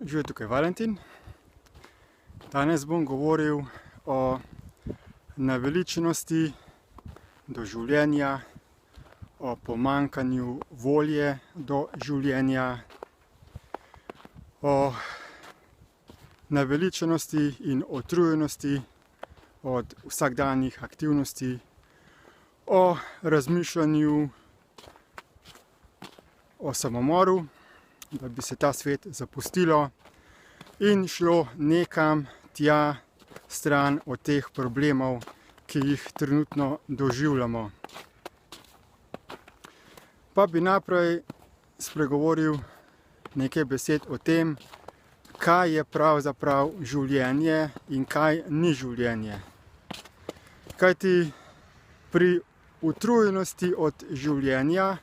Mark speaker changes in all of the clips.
Speaker 1: Živijo, tukaj Valentin. Danes bom govoril o naveličanosti do življenja, o pomanjkanju volje do življenja, o naveličanosti in utrujenosti od vsakdanjih aktivnosti, o razmišljanju o samomoru, da bi se ta svet zapustilo in šlo nekam tja stran od teh problemov, ki jih trenutno doživljamo. Pa bi najprej spregovoril nekaj besed o tem, kaj je pravzaprav življenje in kaj ni življenje. Kajti pri utrujenosti od življenja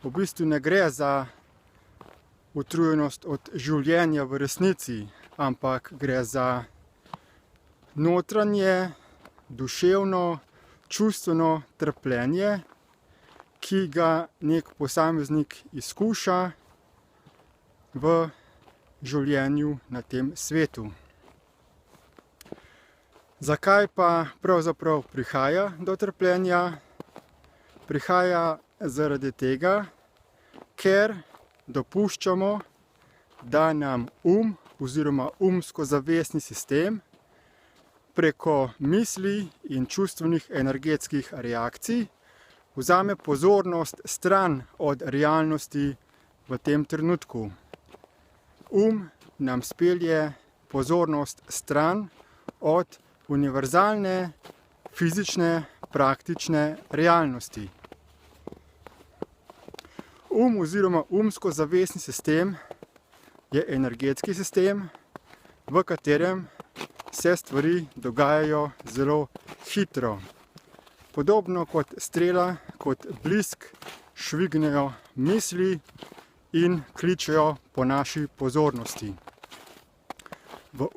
Speaker 1: v bistvu ne gre za utrujenost od življenja v resnici, ampak gre za notranje, duševno, čustveno trpljenje, ki ga nek posameznik izkuša v življenju na tem svetu. Zakaj pa pravzaprav prihaja do trpljenja? Prihaja zaradi tega, ker dopuščamo, da nam oziroma umsko-zavestni sistem preko misli in čustvenih energetskih reakcij vzame pozornost stran od realnosti v tem trenutku. Nam spelje pozornost stran od univerzalne, fizične, praktične realnosti. Oziroma umsko-zavestni sistem je energetski sistem, v katerem se stvari dogajajo zelo hitro. Podobno kot strela, kot blisk, švignejo misli in kličejo po naši pozornosti. V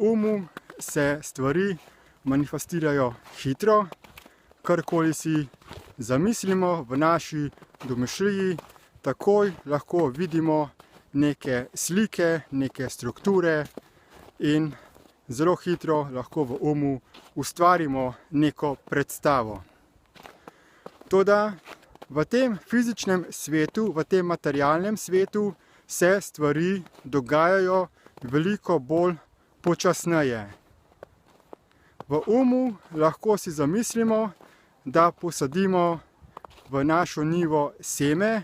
Speaker 1: se stvari manifestirajo hitro, karkoli si zamislimo v naši domišljiji, takoj lahko vidimo neke slike, neke strukture in zelo hitro lahko v ustvarimo neko predstavo. Toda v tem fizičnem svetu, v tem materialnem svetu se stvari dogajajo veliko bolj počasneje. V lahko si zamislimo, da posadimo v našo njivo seme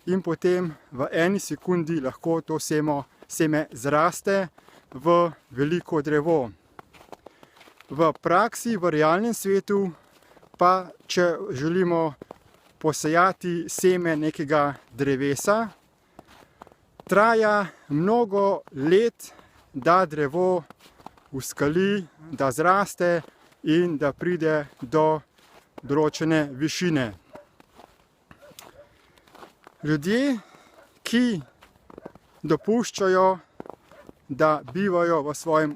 Speaker 1: in potem v eni sekundi lahko to seme zraste v veliko drevo. V praksi, v realnem svetu pa, če želimo posejati seme nekega drevesa, traja mnogo let, da drevo uskali, da zraste in da pride do določene višine. Ljudje, ki dopuščajo, da bivajo v svojem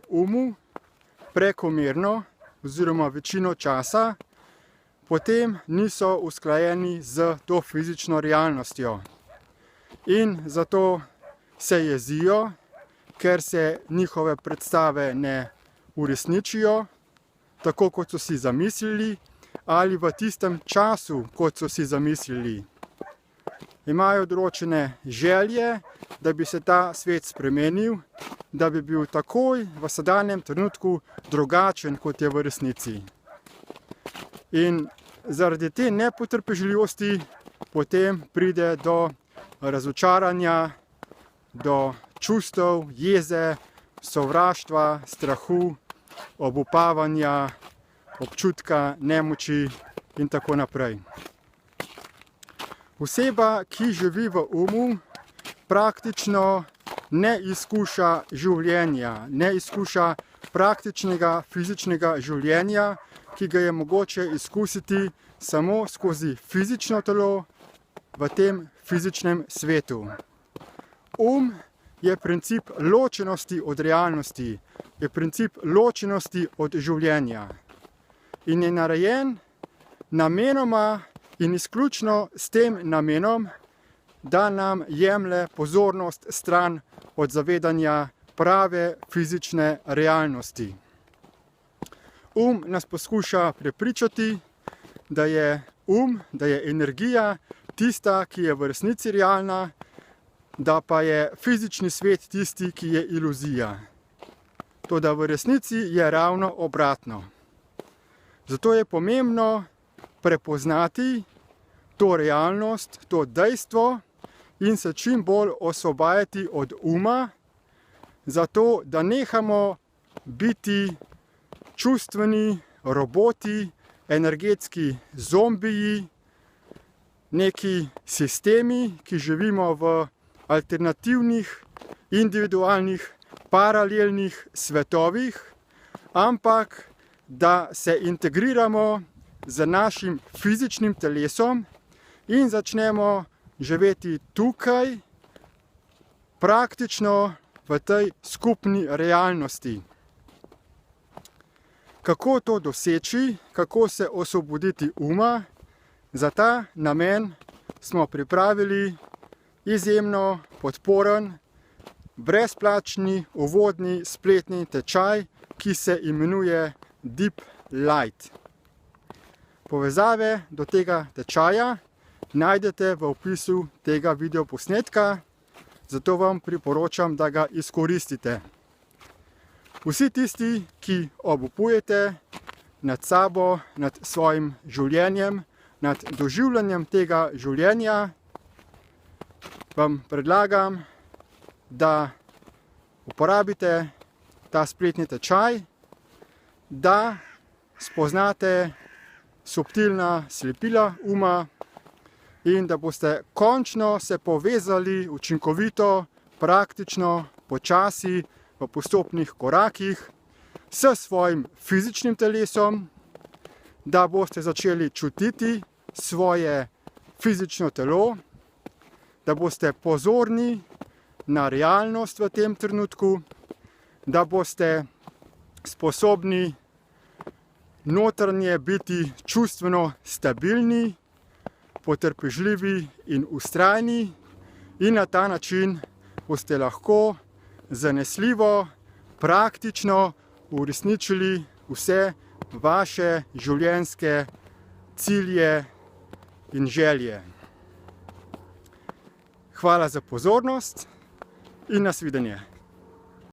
Speaker 1: prekomerno oziroma večino časa, potem niso usklajeni z to fizično realnostjo. In zato se jezijo, ker se njihove predstave ne uresničijo, tako kot so si zamislili, ali v tistem času, kot so si zamislili. Imajo določene želje, da bi se ta svet spremenil, da bi bil takoj v sedanjem trenutku drugačen, kot je v resnici. In zaradi te nepotrpežljivosti potem pride do razočaranja, do čustev, jeze, sovraštva, strahu, obupavanja, občutka nemoči in tako naprej. Oseba, ki živi v praktično ne izkuša življenja, ne izkuša praktičnega fizičnega življenja, ki ga je mogoče izkusiti samo skozi fizično telo v tem fizičnem svetu. Je princip ločenosti od realnosti, je princip ločenosti od življenja. In je narejen namenoma in izključno s tem namenom, da nam jemlje pozornost stran od zavedanja prave fizične realnosti. Nas poskuša prepričati, da je da je energija tista, ki je v resnici realna, da pa je fizični svet tisti, ki je iluzija. Toda v resnici je ravno obratno. Zato je pomembno prepoznati to realnost, to dejstvo in se čim bolj osvobajati od zato da nehamo biti čustveni roboti, energetski zombiji, neki sistemi, ki živimo v alternativnih, individualnih, paralelnih svetovih, ampak da se integriramo z našim fizičnim telesom in začnemo živeti tukaj, praktično v tej skupni realnosti. Kako to doseči, kako se osvoboditi za ta namen smo pripravili izjemno podporen, brezplačni uvodni spletni tečaj, ki se imenuje Deep Light. Povezave do tega tečaja najdete v opisu tega videoposnetka, zato vam priporočam, da ga izkoristite. Vsi tisti, ki obupujete nad sabo, nad svojim življenjem, nad doživljanjem tega življenja, vam predlagam, da uporabite ta spletni tečaj, da spoznate subtilna slepila in da boste končno se povezali učinkovito, praktično, počasi, v postopnih korakih s svojim fizičnim telesom, da boste začeli čutiti svoje fizično telo, da boste pozorni na realnost v tem trenutku, da boste sposobni notranje biti čustveno stabilni, potrpežljivi in vztrajni in na ta način boste lahko zanesljivo, praktično uresničili vse vaše življenjske cilje in želje. Hvala za pozornost in nasvidenje.